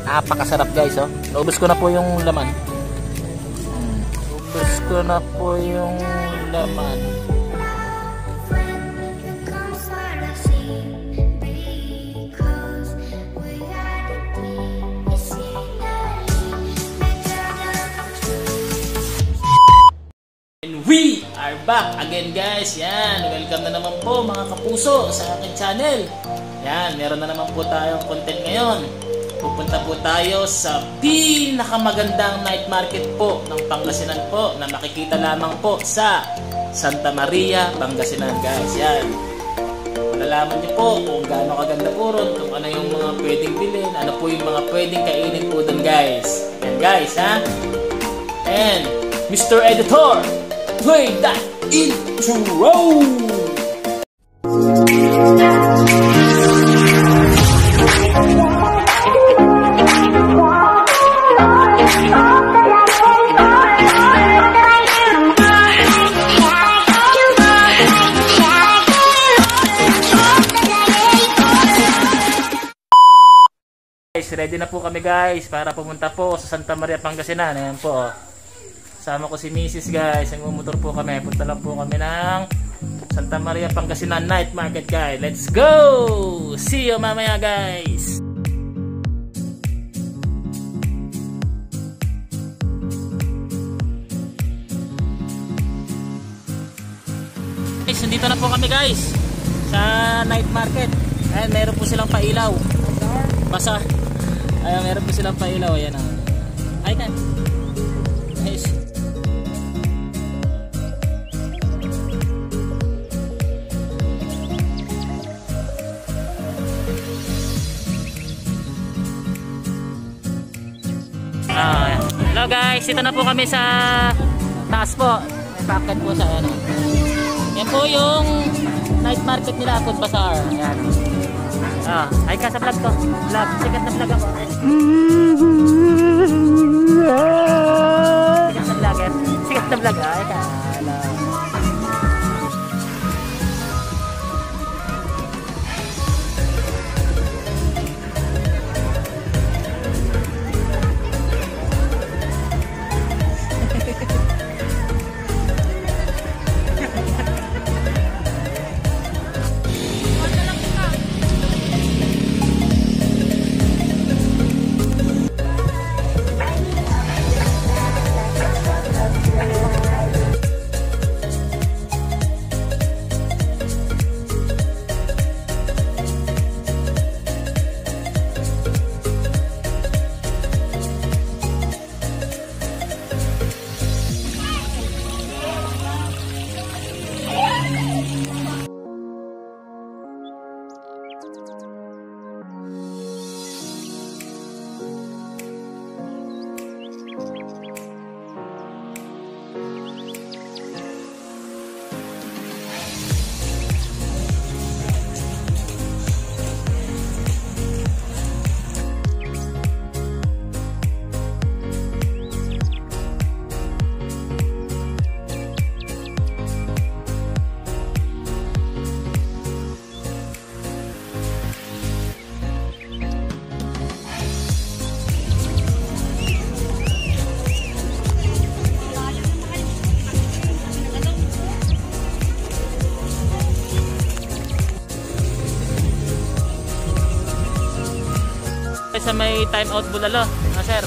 Napakasarap guys, oh. Naubos ko na po yung laman. Naubos ko na po yung laman. We are back again guys. Yan, welcome na naman po mga kapuso sa aking channel. Yan, meron na naman po tayong content ngayon. Pupunta po tayo sa pinakamagandang night market po ng Pangasinan po na makikita lamang po sa Santa Maria, Pangasinan guys. Yan, malalaman niyo po kung gaano kaganda po ron, kung ano yung mga pwedeng bilhin, ano po yung mga pwedeng kainin po dun guys. Yan guys, ha. And Mr. Editor, play that intro! Guys, ready na po kami guys para pumunta po sa Santa Maria, Pangasinan. Ayan po, oh. Sama ko si Mrs. guys, nagmumotor po kami. Punta lang po kami ng Santa Maria, Pangasinan Night Market guys. Let's go! See you mamaya guys! Guys, nandito na po kami guys sa night market. Ayan, meron po silang pailaw. Basa. Ayan, meron po silang pailaw. Ayan, ay kan. Guys. Hello guys, dito na po kami sa taas po. May packet po sa ano. Yan po yung night market nila, Food Bazaar. Ayan. Ay ka sa vlog to. Vlog, sikat na vlog ako. Sikat na vlogger. Sikat na vlog. Ay ka. Sa may time out bulalo, sir.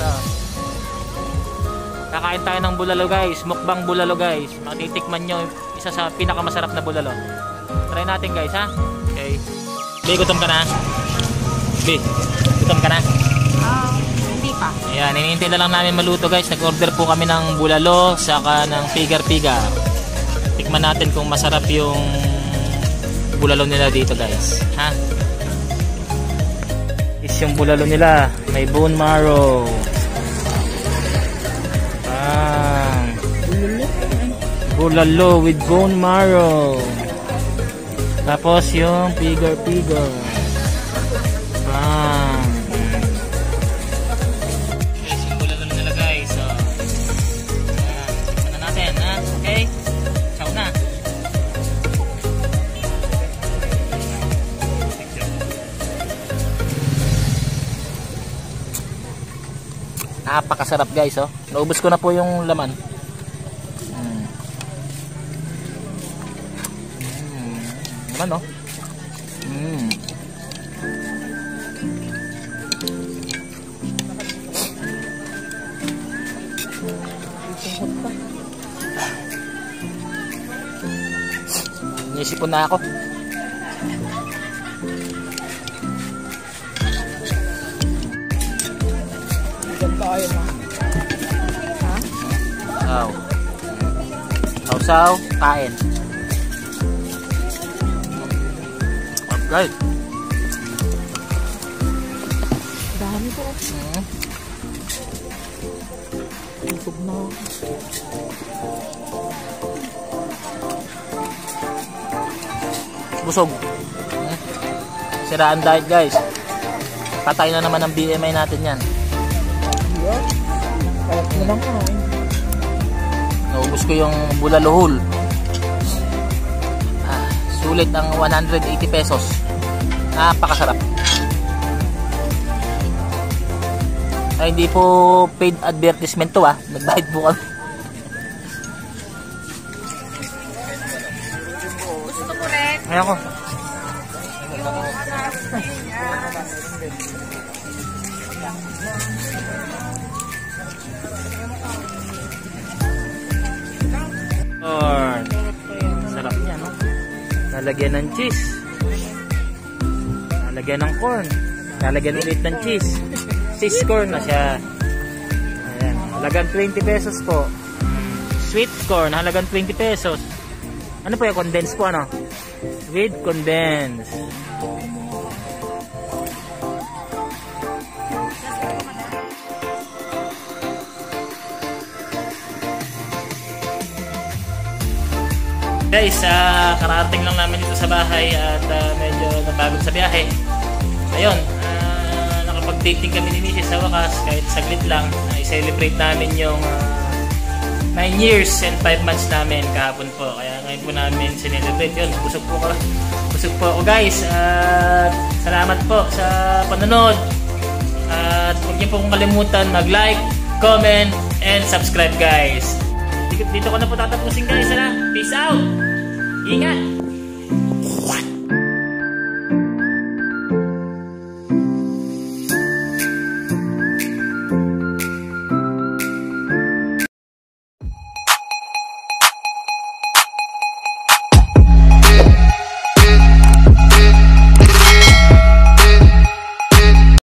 Kakain tayo ng bulalo guys, mukbang bulalo guys. Matitikman nyo isa sa pinakamasarap na bulalo. Try natin guys, ha. Okay. Be, gutom ka na? Be, gutom ka na? Hindi pa. Ayan, hinihintay na lang namin maluto guys. Nag-order po kami ng bulalo saka ng pigar-pigar. Tikman natin kung masarap yung bulalo nila dito guys, ha. Yung bulalo nila may bone marrow, bulalo with bone marrow, tapos yung pigar-pigar. Guys, yung bulalo nila guys, tikman na natin, ha? Okay, ciao na. Napakasarap guys, oh. Naubos ko na po yung laman. Naman, oh. Nisipon na ako. Wow. Sausaw, kain. Right. Dami po. Busog na. Busog. Siraan diet guys. Patay na naman ang BMI natin yan. Kaya ko lang ko. Naubos ko yung bulaluhol. Sulit ang 180 pesos. Napakasarap. Ay, hindi po paid advertisement to, nagbayad po kami. Gusto ko rin. Ayan ko. Sarap niya, no? Lalagyan ng cheese. Lalagyan ng corn. Lalagyan ulit ng cheese. Cheese corn na siya. Ayan. Halagang 20 pesos po. Sweet corn, halagang 20 pesos. Ano po yung condensed po, ano? With condensed. Guys, kararating lang namin dito sa bahay at medyo napagod sa biyahe. Ayun, nakapag-dating kami ni Mrs. sa wakas kahit saglit lang. I-celebrate namin yung 9 years and 5 months namin kahapon po. Kaya ngayon po namin sinelebrate yun. Busog po ako guys. At salamat po sa panonood. At huwag niyo pong kalimutan mag-like, comment, and subscribe guys. Dito ko na po tatapusin guys. Peace out! Ingat!